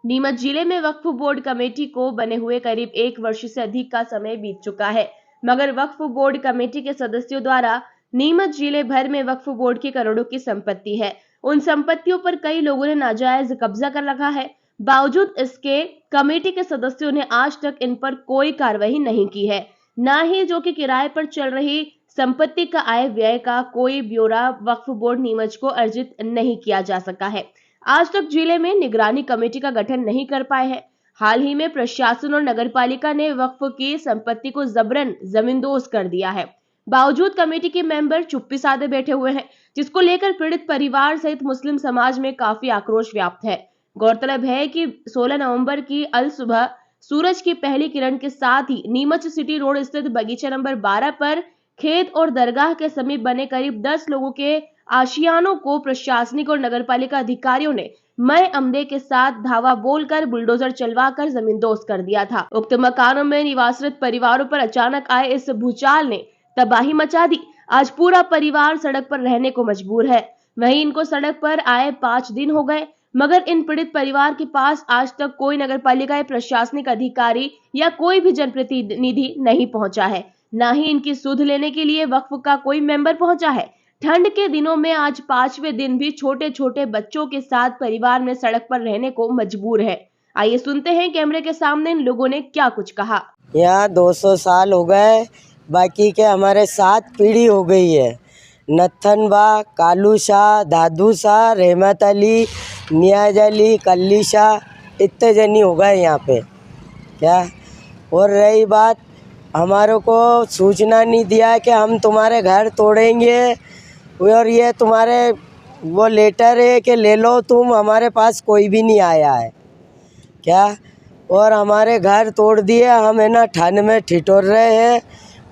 नीमच जिले में वक्फ board committee को बने हुए करीब 1 वर्ष से अधिक का समय बीत चुका है, मगर वक्फ बोर्ड कमेटी के सदस्यों द्वारा नीमच जिले भर में वक्फ बोर्ड की करोड़ों की संपत्ति है। उन संपत्तियों पर कई लोगों ने नाजायज कब्जा कर रखा है। बावजूद इसके कमेटी के सदस्यों ने आज तक इन पर कोई कार्रवाई नहीं की है। न ही जो कि किराए पर चल रही संपत्ति का आय व्यय का कोई ब्यौरा वक्फ बोर्ड नीमच को अर्जित नहीं किया जा सका है। आज तक जिले में निगरानी कमेटी का गठन नहीं कर पाए हैं। हाल ही में प्रशासन और नगरपालिका ने वक्फ की संपत्ति को जबरन जमींदोज कर दिया है। बावजूद कमेटी के मेंबर चुप्पी साधे बैठे हुए हैं, जिसको लेकर पीड़ित परिवार सहित मुस्लिम समाज में काफी आक्रोश व्याप्त है। गौरतलब है कि 16 नवंबर की अल सुबह सूरज की पहली किरण के साथ ही नीमच सिटी रोड स्थित बगीचा नंबर 12 पर खेत और दरगाह के समीप बने करीब 10 लोगों के आशियानों को प्रशासनिक और नगरपालिका अधिकारियों ने मय अमदे के साथ धावा बोलकर बुलडोजर चलवाकर जमींदोज कर दिया था। उक्त मकानों में निवासरत परिवारों पर अचानक आए इस भूचाल ने तबाही मचा दी। आज पूरा परिवार सड़क पर रहने को मजबूर है। वहीं इनको सड़क पर आए 5 दिन हो गए, मगर इन पीड़ित परिवार के पास आज तक कोई नगरपालिका या प्रशासनिक अधिकारी या कोई भी जनप्रतिनिधि नहीं पहुंचा है। न ही इनकी सुध लेने के लिए वक्फ का कोई मेंबर पहुंचा है। ठंड के दिनों में आज 5वें दिन भी छोटे छोटे बच्चों के साथ परिवार में सड़क पर रहने को मजबूर है। आइए सुनते हैं कैमरे के सामने इन लोगों ने क्या कुछ कहा। यहाँ 200 साल हो गए, बाकी के हमारे 7 पीढ़ी हो गई है। नत्थन बा, कालू शाह, दादू शाह, रहमत अली, नियाज अली, कल्ली शाह, इतने जनी हो गए यहाँ पे क्या। और रही बात, हमारे को सूचना नहीं दिया कि हम तुम्हारे घर तोड़ेंगे और ये तुम्हारे वो लेटर है कि ले लो तुम, हमारे पास कोई भी नहीं आया है क्या। और हमारे घर तोड़ दिए, हम है ना ठंड में ठिठुर रहे हैं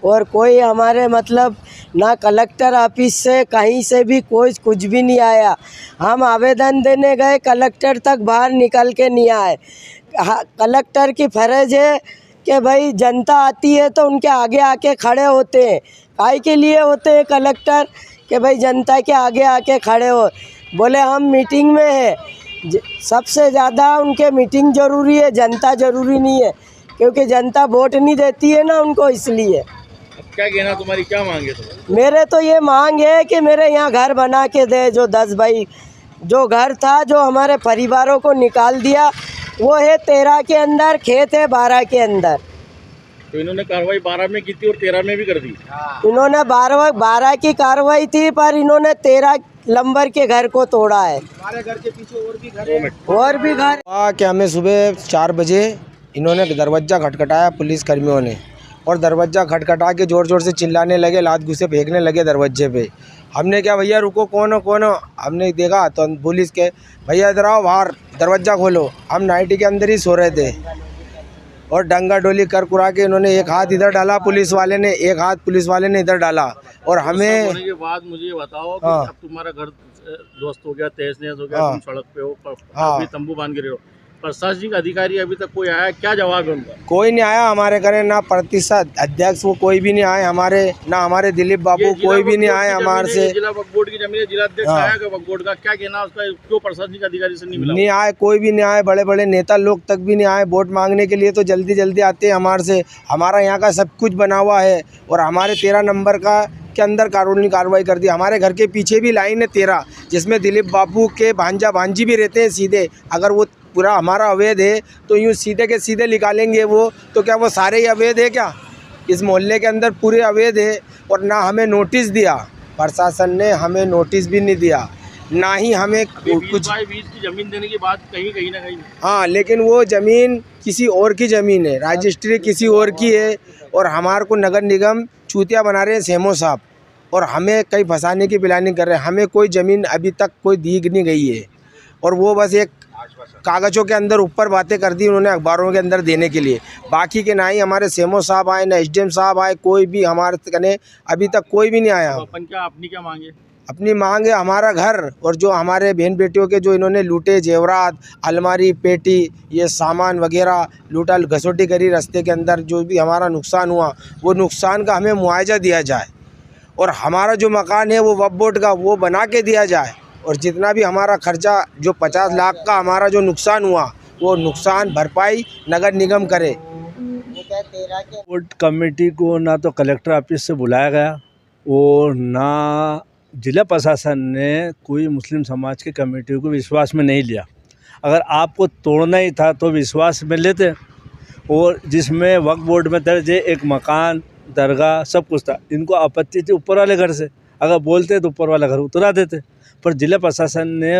और कोई हमारे मतलब ना कलेक्टर ऑफिस से कहीं से भी कोई कुछ भी नहीं आया। हम आवेदन देने गए, कलेक्टर तक बाहर निकल के नहीं आए। कलेक्टर की फर्ज है कि भाई जनता आती है तो उनके आगे आके खड़े होते हैं। काहे के लिए होते हैं कलेक्टर कि भाई जनता के आगे आके खड़े हो। बोले हम मीटिंग में है, सबसे ज़्यादा उनके मीटिंग ज़रूरी है, जनता ज़रूरी नहीं है, क्योंकि जनता वोट नहीं देती है ना उनको। इसलिए क्या कहना तुम्हारी, क्या मांगे तुम? मेरे तो ये मांग है कि मेरे यहाँ घर बना के दे। जो 10 भाई जो घर था, जो हमारे परिवारों को निकाल दिया, वो है 13 के अंदर, खेत है 12 के अंदर। तो इन्होंने कार्रवाई 12 में की थी और 13 में भी कर दी। इन्होंने 12 की कार्रवाई थी, पर इन्होंने 13 नंबर के घर को तोड़ा है। हमारे घर के पीछे और भी घर है। और भी घर क्या हमें सुबह 4 बजे इन्होंने दरवाज़ा खटखटाया पुलिस कर्मियों ने, और दरवाज़ा खटखटा के ज़ोर ज़ोर से चिल्लाने लगे, लात घुसे फेंकने लगे दरवाजे पे। हमने क्या, भैया रुको, कौन हो कौन हो। हमने देखा तो पुलिस के, भैया इधर आओ, बाहर दरवाज़ा खोलो। हम नाइटी के अंदर ही सो रहे थे और डंगा डोली कर कुरा के इन्होंने एक हाथ इधर डाला पुलिस वाले ने, एक हाथ पुलिस वाले ने इधर डाला। और हमें होने के बाद मुझे ये बताओ कि अब तुम्हारा घर ध्वस्त हो गया, तहस नहस हो गया, तुम सड़क पे हो, अभी तंबू बांध के रहे हो, प्रशासनिक अधिकारी अभी तक कोई आया? क्या जवाब है उनका? कोई नहीं आया हमारे घर, ना प्रतिशत अध्यक्ष वो कोई भी नहीं आए हमारे, ना हमारे दिलीप बाबू कोई भी नहीं आए हमारे से। जिला वक्फ बोर्ड की जमीन है, जिला अध्यक्ष आया वक्फ बोर्ड का, क्या कहना उसका, क्यों प्रशासनिक अधिकारी से नहीं मिला? नहीं आए, कोई भी नहीं आए, बड़े बड़े नेता लोग तक भी नहीं आए। वोट मांगने के लिए तो जल्दी जल्दी आते हैं हमारे से। हमारा यहाँ का सब कुछ बना हुआ है और हमारे 13 नंबर का के अंदर कानूनी कार्रवाई कर दी। हमारे घर के पीछे भी लाइन है 13, जिसमें दिलीप बाबू के भांजा भांजी भी रहते हैं सीधे। अगर वो पूरा हमारा अवैध है तो यूँ सीधे के सीधे निकालेंगे वो, तो क्या वो सारे ही अवैध है क्या? इस मोहल्ले के अंदर पूरे अवैध है। और ना हमें नोटिस दिया, प्रशासन ने हमें नोटिस भी नहीं दिया, ना ही हमें कुछ। 20 की ज़मीन देने की बात कहीं ना कहीं। हाँ, लेकिन वो ज़मीन किसी और की ज़मीन है, रजिस्ट्री किसी और की है। और हमारे को नगर निगम चूतिया बना रहे हैं सेमो साहब, और हमें कहीं फंसाने की प्लानिंग कर रहे हैं। हमें कोई ज़मीन अभी तक कोई दी नहीं गई है, और वो बस एक कागज़ों के अंदर ऊपर बातें कर दी उन्होंने अखबारों के अंदर देने के लिए। बाकी के ना ही हमारे सेमो साहब आए, ना SDM साहब आए, कोई भी हमारे कने अभी तक कोई भी नहीं आया। तो अपनी क्या मांगे? अपनी मांग है हमारा घर, और जो हमारे बहन बेटियों के जो इन्होंने लूटे जेवरात, अलमारी, पेटी, ये सामान वगैरह लूटा घसोटी करी रास्ते के अंदर, जो भी हमारा नुकसान हुआ वो नुकसान का हमें मुआवजा दिया जाए। और हमारा जो मकान है वो वक्फ बोर्ड का, वो बना के दिया जाए। और जितना भी हमारा खर्चा, जो 50 लाख का हमारा जो नुकसान हुआ, वो नुकसान भरपाई नगर निगम करे। बोर्ड कमेटी को ना तो कलेक्टर ऑफिस से बुलाया गया और ना जिला प्रशासन ने कोई मुस्लिम समाज की कमेटी को विश्वास में नहीं लिया। अगर आपको तोड़ना ही था तो विश्वास में लेते, और जिसमें वक्फ बोर्ड में दर्ज है एक मकान, दरगाह, सब कुछ था। इनको आपत्ति थी ऊपर वाले घर से, अगर बोलते तो ऊपर वाला घर उतरा देते, पर जिला प्रशासन ने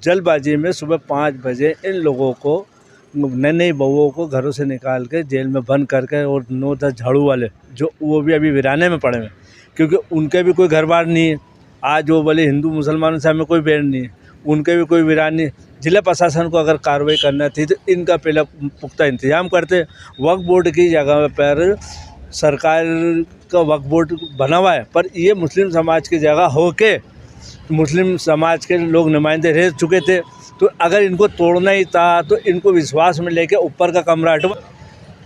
जल्दबाजी में सुबह 5 बजे इन लोगों को, नई बहुओं को घरों से निकाल के जेल में बंद करके, और 9-10 झाड़ू वाले जो वो भी अभी वीराने में पड़े हुए, क्योंकि उनके भी कोई घर बार नहीं है। आज वो बोले हिंदू मुसलमानों से हमें कोई बैर नहीं है, उनके भी कोई वीरान नहीं। जिला प्रशासन को अगर कार्रवाई करना थी तो इनका पहले पुख्ता इंतजाम करते। वक्फ बोर्ड की जगह पर सरकार का वक्फ बोर्ड बना हुआ है, पर ये मुस्लिम समाज की जगह हो के मुस्लिम समाज के लोग नुमाइंदे रह चुके थे, तो अगर इनको तोड़ना ही था तो इनको विश्वास में लेके ऊपर का कमरा हटवा।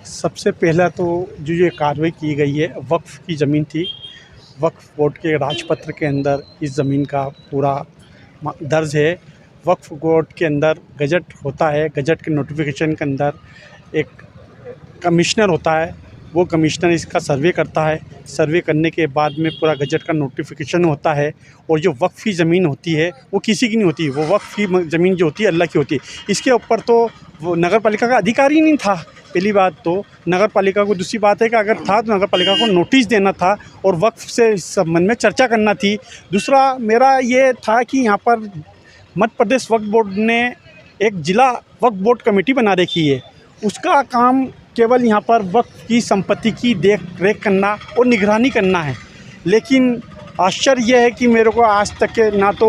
सबसे पहला तो जो ये कार्रवाई की गई है, वक्फ की ज़मीन थी, वक्फ बोर्ड के राजपत्र के अंदर इस ज़मीन का पूरा दर्ज है। वक्फ बोर्ड के अंदर गजट होता है, गजट के नोटिफिकेशन के अंदर एक कमिश्नर होता है, वो कमिश्नर इसका सर्वे करता है। सर्वे करने के बाद में पूरा गजट का नोटिफिकेशन होता है, और जो वक्फ की ज़मीन होती है वो किसी की नहीं होती, वो वक्फ की ज़मीन जो होती है अल्लाह की होती है। इसके ऊपर तो वो नगर पालिका का अधिकार ही नहीं था, पहली बात तो नगर पालिका को। दूसरी बात है कि अगर था तो नगर पालिका को नोटिस देना था और वक्फ से इस संबंध में चर्चा करना थी। दूसरा मेरा ये था कि यहाँ पर मध्य प्रदेश वक्फ बोर्ड ने एक जिला वक्फ बोर्ड कमेटी बना रखी है, उसका काम केवल यहाँ पर वक्फ की संपत्ति की देख रेख करना और निगरानी करना है। लेकिन आश्चर्य यह है कि मेरे को आज तक के ना तो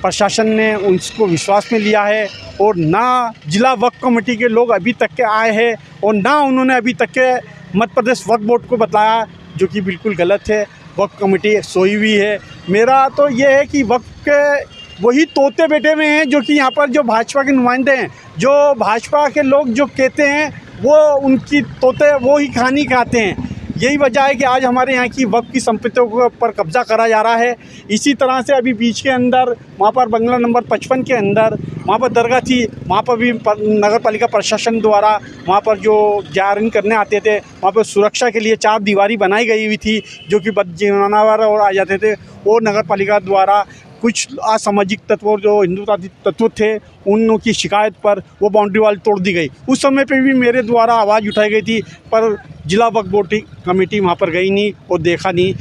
प्रशासन ने उसको विश्वास में लिया है, और ना जिला वक्फ कमेटी के लोग अभी तक के आए हैं, और ना उन्होंने अभी तक के मध्य प्रदेश वक्फ बोर्ड को बताया, जो कि बिल्कुल गलत है। वक्फ कमेटी सोई हुई है। मेरा तो ये है कि वक्फ के वही तोते बेटे में हैं जो कि यहाँ पर जो भाजपा के नुमाइंदे हैं, जो भाजपा के लोग जो कहते हैं वो उनकी तोते वो ही कहानी खाते हैं। यही वजह है कि आज हमारे यहाँ की वक्फ की संपत्तियों के ऊपर कब्जा करा जा रहा है। इसी तरह से अभी बीच के अंदर वहाँ पर बंगला नंबर 55 के अंदर वहाँ पर दरगाह थी, वहाँ पर भी नगर पालिका प्रशासन द्वारा वहाँ पर जो जायरीन करने आते थे, वहाँ पर सुरक्षा के लिए 4 दीवारी बनाई गई हुई थी, जो कि बदजीवानावर और आ जाते थे। और नगर पालिका द्वारा कुछ असामाजिक तत्व जो हिंदूवादी तत्व थे, उनकी शिकायत पर वो बाउंड्री वाल तोड़ दी गई। उस समय पे भी मेरे द्वारा आवाज़ उठाई गई थी, पर जिला वक्फ बोर्ड कमेटी वहाँ पर गई नहीं और देखा नहीं।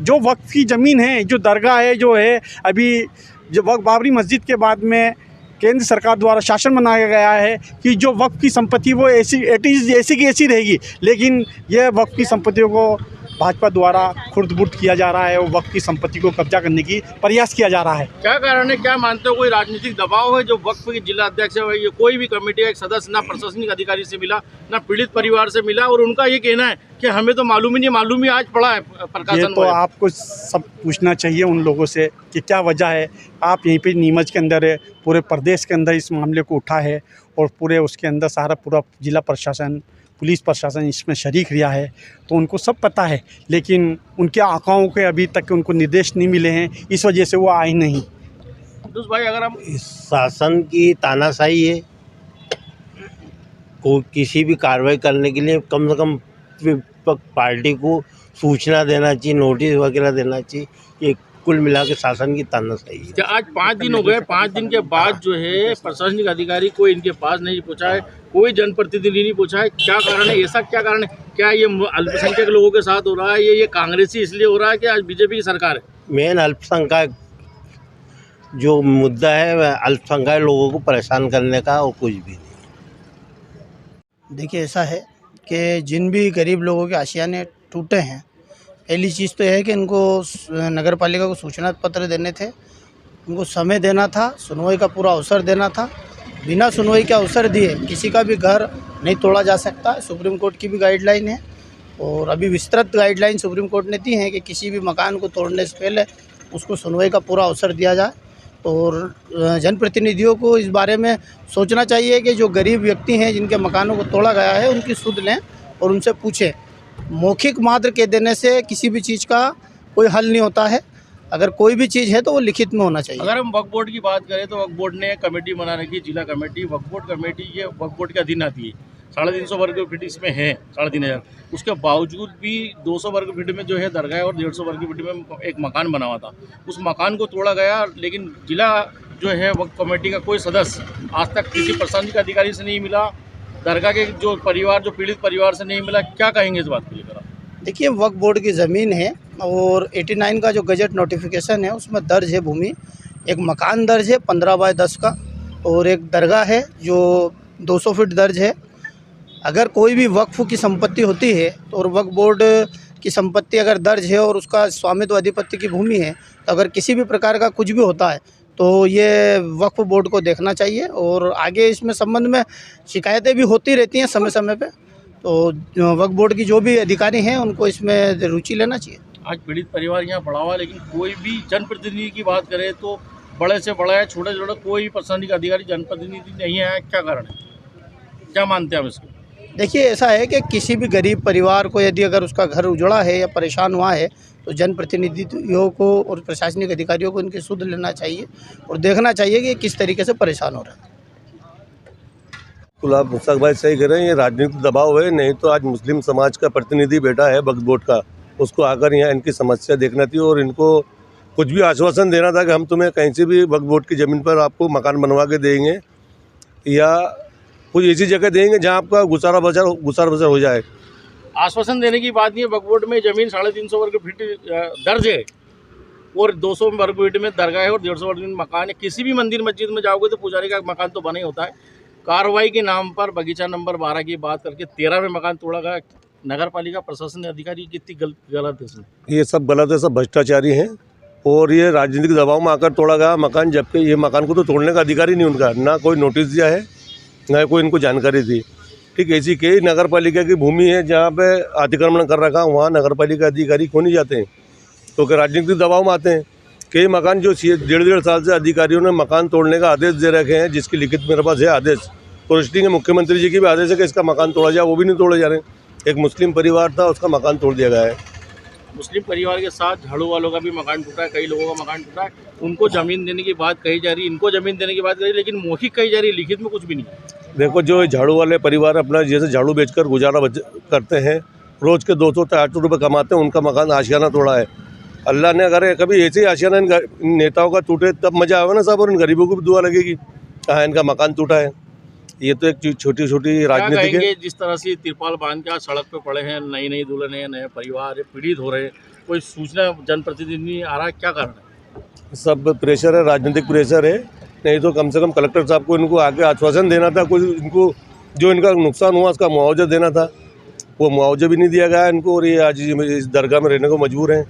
जो वक्फ की ज़मीन है, जो दरगाह है, जो है अभी जो बाबरी मस्जिद के बाद में केंद्र सरकार द्वारा शासन बनाया गया है कि जो वक्फ की संपत्ति वो ऐसी की ऐसी रहेगी, लेकिन यह वक्फ की संपत्तियों को भाजपा द्वारा खुर्द-बुर्द किया जा रहा है और वक्फ की संपत्ति को कब्जा करने की प्रयास किया जा रहा है। क्या कारण है, क्या मानते हो, कोई राजनीतिक दबाव है? जो वक्फ के जिला अध्यक्ष है, ये कोई भी कमेटी का एक सदस्य ना प्रशासनिक अधिकारी से मिला, ना पीड़ित परिवार से मिला, और उनका ये कहना है कि हमें तो मालूम ही नहीं, मालूम ही आज पड़ा है प्रकाशन। ये तो आपको सब पूछना चाहिए उन लोगों से कि क्या वजह है। आप यहीं पे नीमच के अंदर है, पूरे प्रदेश के अंदर इस मामले को उठा है, और पूरे उसके अंदर सारा पूरा जिला प्रशासन, पुलिस प्रशासन इसमें शरीक रहा है, तो उनको सब पता है। लेकिन उनके आकाओं के अभी तक उनको निर्देश नहीं मिले हैं, इस वजह से वो आए नहीं। भाई, अगर हम शासन की तानाशाही है, को किसी भी कार्रवाई करने के लिए कम से कम पार्टी को सूचना देना चाहिए, नोटिस वगैरह देना चाहिए। ये कुल मिला के शासन की तानाशाही है। आज 5 दिन हो गए, 5 दिन के बाद जो है प्रशासनिक अधिकारी कोई इनके पास नहीं पहुंचा है, कोई जनप्रतिनिधि नहीं पहुंचा है। क्या कारण है, ऐसा क्या कारण है? क्या ये अल्पसंख्यक लोगों के साथ हो रहा है, ये कांग्रेसी इसलिए हो रहा है कि आज बीजेपी की सरकार है? मेन अल्पसंख्यक जो मुद्दा है वह अल्पसंख्यक लोगों को परेशान करने का, और कुछ भी नहीं। देखिए, ऐसा है कि जिन भी गरीब लोगों के आशियाने टूटे हैं, पहली चीज़ तो यह है कि इनको नगर पालिका को सूचना पत्र देने थे, उनको समय देना था, सुनवाई का पूरा अवसर देना था। बिना सुनवाई के अवसर दिए किसी का भी घर नहीं तोड़ा जा सकता। सुप्रीम कोर्ट की भी गाइडलाइन है, और अभी विस्तृत गाइडलाइन सुप्रीम कोर्ट ने दी है कि किसी भी मकान को तोड़ने से पहले उसको सुनवाई का पूरा अवसर दिया जाए। और जनप्रतिनिधियों को इस बारे में सोचना चाहिए कि जो गरीब व्यक्ति हैं जिनके मकानों को तोड़ा गया है, उनकी सुध लें और उनसे पूछें। मौखिक मात्र कह देने से किसी भी चीज़ का कोई हल नहीं होता है। अगर कोई भी चीज़ है तो वो लिखित में होना चाहिए। अगर हम वक्फ बोर्ड की बात करें तो वक्फ बोर्ड ने कमेटी बना रखी, जिला कमेटी। वक्फ बोर्ड कमेटी ये वक्फ बोर्ड के अधीन आती है। 350 वर्ग फीट इसमें है, 3500। उसके बावजूद भी 200 वर्ग फीट में जो है दरगाह और 150 वर्ग फीट में एक मकान बना हुआ था। उस मकान को तोड़ा गया, लेकिन जिला जो है वक्फ कमेटी का कोई सदस्य आज तक किसी प्रशासनिक अधिकारी से नहीं मिला, दरगाह के जो परिवार, जो पीड़ित परिवार से नहीं मिला। क्या कहेंगे इस बात को लेकर? देखिए, वक्फ बोर्ड की ज़मीन है और 89 का जो गजट नोटिफिकेशन है उसमें दर्ज है भूमि। एक मकान दर्ज है 15 बाय 10 का, और एक दरगाह है जो 200 फीट दर्ज है। अगर कोई भी वक्फ की संपत्ति होती है तो और वक्फ बोर्ड की संपत्ति अगर दर्ज है और उसका स्वामित्व अधिपत्य की भूमि है, तो अगर किसी भी प्रकार का कुछ भी होता है तो ये वक्फ बोर्ड को देखना चाहिए। और आगे इसमें संबंध में शिकायतें भी होती रहती हैं समय समय पे, तो वक्फ बोर्ड की जो भी अधिकारी हैं उनको इसमें रुचि लेना चाहिए। आज पीड़ित परिवार यहाँ पड़ा हुआ है, लेकिन कोई भी जनप्रतिनिधि की बात करें तो बड़े से बड़ा है, छोटे से छोटा कोई प्रशासनिक अधिकारी जनप्रतिनिधि नहीं है। क्या कारण है? क्या मानते हैं हम इसको? देखिए, ऐसा है कि किसी भी गरीब परिवार को यदि अगर उसका घर उजड़ा है या परेशान हुआ है तो जनप्रतिनिधियों को और प्रशासनिक अधिकारियों को इनकी सुध लेना चाहिए और देखना चाहिए कि किस तरीके से परेशान हो रहा है। बिल्कुल, आप मुश्ताक भाई सही कह रहे हैं। ये राजनीतिक दबाव है, नहीं तो आज मुस्लिम समाज का प्रतिनिधि बैठा है वक्फ बोर्ड का, उसको आकर यहाँ इनकी समस्या देखना थी और इनको कुछ भी आश्वासन देना था कि हम तुम्हें कहीं से भी वक्फ बोर्ड की ज़मीन पर आपको मकान बनवा के देंगे या कुछ ऐसी जगह देंगे जहाँ आपका गुजारा बसर हो जाए। आश्वासन देने की बात नहीं है। वक्फ बोर्ड में ज़मीन 350 वर्ग फीट दर्ज है और 200 वर्ग फीट में दरगाह है और 150 वर्ग फीट मकान है। किसी भी मंदिर मस्जिद में जाओगे तो पुजारी का मकान तो बना ही होता है। कार्रवाई के नाम पर बगीचा नंबर 12 की बात करके 13 में मकान तोड़ा गया। नगर पालिका प्रशासन अधिकारी कितनी गलत है इसमें? ये सब गलत है, सब भ्रष्टाचारी हैं और ये राजनीतिक दबाव में आकर तोड़ा गया मकान, जबकि ये मकान को तो तोड़ने का अधिकार ही नहीं उनका, ना कोई नोटिस दिया है ना कोई इनको जानकारी दी। ठीक, ऐसी कई नगर पालिका की भूमि है जहाँ पे अतिक्रमण कर रखा, वहाँ नगर पालिका अधिकारी क्यों नहीं जाते हैं? तो क्या राजनीतिक दबाव में आते हैं? कई मकान जो 1.5 साल से अधिकारियों ने मकान तोड़ने का आदेश दे रखे हैं, जिसकी लिखित मेरे पास है आदेश। पोस्टिंग है, मुख्यमंत्री जी की भी आदेश है कि इसका मकान तोड़ा जाए, वो भी नहीं तोड़े जा रहे। एक मुस्लिम परिवार था, उसका मकान तोड़ दिया गया है। मुस्लिम परिवार के साथ झाड़ू वालों का भी मकान टूटा है, कई लोगों का मकान टूटा है। उनको ज़मीन देने की बात कही जा रही है, इनको ज़मीन देने की बात कही, लेकिन मौखिक कही जा रही है, लिखित में कुछ भी नहीं। देखो, जो झाड़ू वाले परिवार अपना जैसे झाड़ू बेचकर गुजारा करते हैं, रोज़ के 200-800 रुपये कमाते हैं, उनका मकान आशियाना तोड़ा है। अल्लाह ने अगर कभी ऐसे ही आशियाना इन नेताओं का टूटे तब मज़ा आएगा ना सब, और इन गरीबों को भी दुआ लगेगी हाँ इनका मकान टूटा है। ये तो एक छोटी छोटी राजनीति है। जिस तरह से तिरपाल बांध के सड़क पे पड़े हैं, नई दुल्हन है, नए परिवार है, पीड़ित हो रहे हैं, कोई सूचना जनप्रतिनिधि आ रहा है? क्या कारण है? सब प्रेशर है, राजनीतिक प्रेशर है। नहीं तो कम से कम कलेक्टर साहब को इनको आगे आश्वासन देना था, कोई इनको जो इनका नुकसान हुआ उसका मुआवजा देना था, वो मुआवजा भी नहीं दिया गया इनको और ये आज इस दरगाह में रहने को मजबूर हैं।